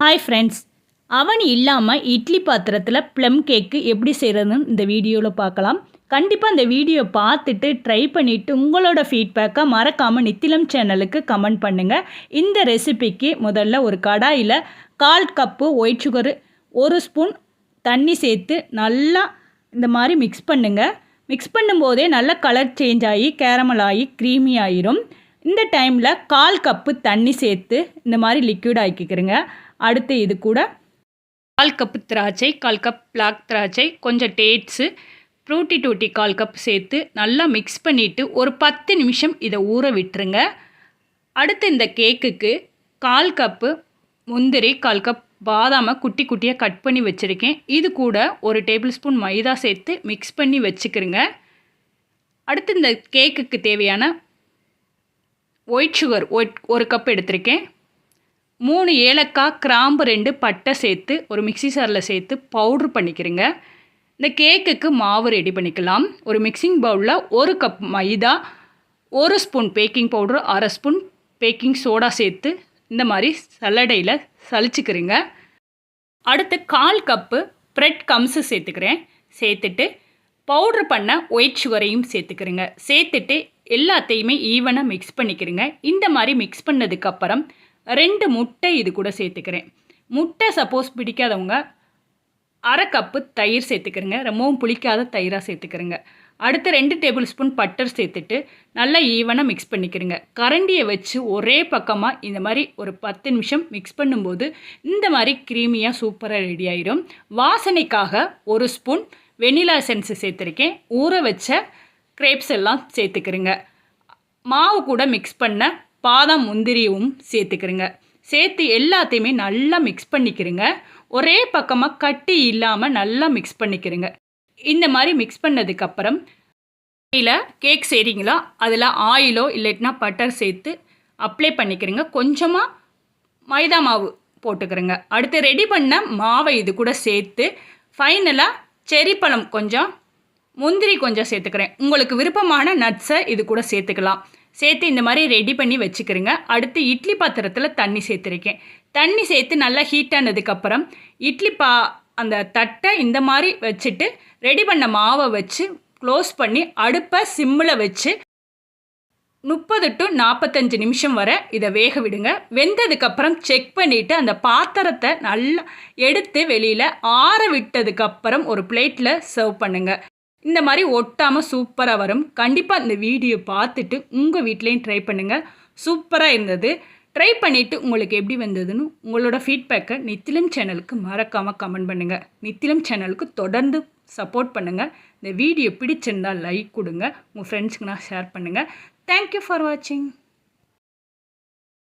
Hi friends, அவன் இல்லாமல் இட்லி பாத்திரத்தில் ப்ளம் கேக்கு எப்படி செய்கிறதுன்னு இந்த வீடியோவில் பார்க்கலாம். கண்டிப்பாக இந்த வீடியோ பார்த்துட்டு ட்ரை பண்ணிவிட்டு உங்களோட ஃபீட்பேக்கை மறக்காமல் நித்திலம் சேனலுக்கு கமெண்ட் பண்ணுங்கள். இந்த ரெசிபிக்கு முதல்ல ஒரு கடாயில் 1/4 கப்பு ஒயிட் சுகரு 1 ஸ்பூன் தண்ணி சேர்த்து நல்லா இந்த மாதிரி மிக்ஸ் பண்ணுங்கள். மிக்ஸ் பண்ணும்போதே நல்லா கலர் சேஞ்ச் ஆகி கேரமல் ஆகி க்ரீமி ஆயிரும். இந்த டைமில் 1/4 கப்பு தண்ணி சேர்த்து இந்த மாதிரி லிக்விட் ஆக்கிக்கிறங்க. அடுத்து இது கூட 1/4 கப்பு திராட்சை, 1/4 கப் பிளாக் திராட்சை, கொஞ்சம் டேட்ஸு, ஃப்ரூட்டி டூட்டி 1/4 கப் சேர்த்து நல்லா மிக்ஸ் பண்ணிவிட்டு ஒரு 10 நிமிஷம் இதை ஊற விட்டுருங்க. அடுத்து இந்த கேக்குக்கு 1/4 கப்பு முந்திரி, 1/4 கப் பாதாமை குட்டி குட்டியாக கட் பண்ணி வச்சுருக்கேன். இது கூட 1 டேபிள் ஸ்பூன் மைதா சேர்த்து மிக்ஸ் பண்ணி வச்சுக்கிறங்க. அடுத்து இந்த கேக்குக்கு தேவையான ஒயிட் சுகர் 1 கப் எடுத்திருக்கேன். 3 ஏலக்காய், கிராம்பு 2 பட்டை சேர்த்து ஒரு மிக்ஸி சாரில் சேர்த்து பவுட்ரு பண்ணிக்கிறேங்க. இந்த கேக்குக்கு மாவு ரெடி பண்ணிக்கலாம். ஒரு மிக்சிங் பவுலில் 1 கப் மைதா, 1 spoon baking powder, 1/2 spoon baking soda சேர்த்து இந்த மாதிரி சல்லடையில் சலிச்சுக்கிறேங்க. அடுத்து 1/4 கப்பு ப்ரெட் கம்ஸு சேர்த்துக்கிறேன். சேர்த்துட்டு பவுட்ரு பண்ண ஒயிட் சுகரையும் சேர்த்துக்கிறேங்க. சேர்த்துட்டு எல்லாத்தையுமே ஈவனாக மிக்ஸ் பண்ணிக்கிறேங்க. இந்த மாதிரி மிக்ஸ் பண்ணதுக்கப்புறம் 2 முட்டை இது கூட சேர்த்துக்கிறேன். முட்டை சப்போஸ் பிடிக்காதவங்க 1/2 கப்பு தயிர் சேர்த்துக்கிறேங்க. ரொம்பவும் புளிக்காத தயிராக சேர்த்துக்கிறேங்க. அடுத்து 2 டேபிள் ஸ்பூன் பட்டர் சேர்த்துட்டு நல்லா ஈவனாக மிக்ஸ் பண்ணிக்கிறேங்க. கரண்டியை வச்சு ஒரே பக்கமாக இந்த மாதிரி ஒரு 10 நிமிஷம் மிக்ஸ் பண்ணும்போது இந்த மாதிரி க்ரீமியாக சூப்பராக ரெடி ஆயிடும். வாசனைக்காக 1 ஸ்பூன் வெனிலா எசன்ஸ் சேர்த்துருக்கேன். ஊற வச்ச கிரேப்ஸ் எல்லாம் சேர்த்துக்கிறேங்க. மாவு கூட மிக்ஸ் பண்ண பாதாம் முந்திரியும் சேர்த்துக்கிறேங்க. சேர்த்து எல்லாத்தையுமே நல்லா மிக்ஸ் பண்ணிக்கிறேங்க. ஒரே பக்கமாக கட்டி இல்லாமல் நல்லா மிக்ஸ் பண்ணிக்கிறேங்க. இந்த மாதிரி மிக்ஸ் பண்ணதுக்கப்புறம் இல்லை கேக் செய்கிறீங்களா அதில் ஆயிலோ இல்லைன்னா பட்டர் சேர்த்து அப்ளை பண்ணிக்கிறேங்க. கொஞ்சமாக மைதா மாவு போட்டுக்கிறேங்க. அடுத்து ரெடி பண்ண மாவை இது கூட சேர்த்து ஃபைனலாக செரி பழம் கொஞ்சம், முந்திரி கொஞ்சம் சேர்த்துக்கிறேன். உங்களுக்கு விருப்பமான நட்ஸை இது கூட சேர்த்துக்கலாம். சேர்த்து இந்த மாதிரி ரெடி பண்ணி வச்சுக்கிறேங்க. அடுத்து இட்லி பாத்திரத்தில் தண்ணி சேர்த்துருக்கேன். தண்ணி சேர்த்து நல்லா ஹீட் ஆனதுக்கப்புறம் அந்த தட்டை இந்த மாதிரி வச்சுட்டு ரெடி பண்ண மாவை வச்சு க்ளோஸ் பண்ணி அடுப்பை சிம்மில் வச்சு 30 to 45 நிமிஷம் வரை இதை வேக விடுங்க. வெந்ததுக்கப்புறம் செக் பண்ணிவிட்டு அந்த பாத்திரத்தை நல்லா எடுத்து வெளியில் ஆற விட்டதுக்கப்புறம் ஒரு பிளேட்டில் சர்வ் பண்ணுங்கள். இந்த மாதிரி ஒட்டாமல் சூப்பராக வரும். கண்டிப்பாக இந்த வீடியோ பார்த்துட்டு உங்கள் வீட்லேயும் ட்ரை பண்ணுங்கள். சூப்பராக இருந்தது. ட்ரை பண்ணிவிட்டு உங்களுக்கு எப்படி வந்ததுன்னு உங்களோட ஃபீட்பேக்கை நித்திலம் சேனலுக்கு மறக்காமல் கமெண்ட் பண்ணுங்கள். நித்திலம் சேனலுக்கு தொடர்ந்து சப்போர்ட் பண்ணுங்கள். இந்த வீடியோ பிடிச்சிருந்தால் லைக் கொடுங்க. உங்கள் ஃப்ரெண்ட்ஸுக்கு நான் ஷேர் பண்ணுங்கள். தேங்க்யூ ஃபார் வாட்சிங்.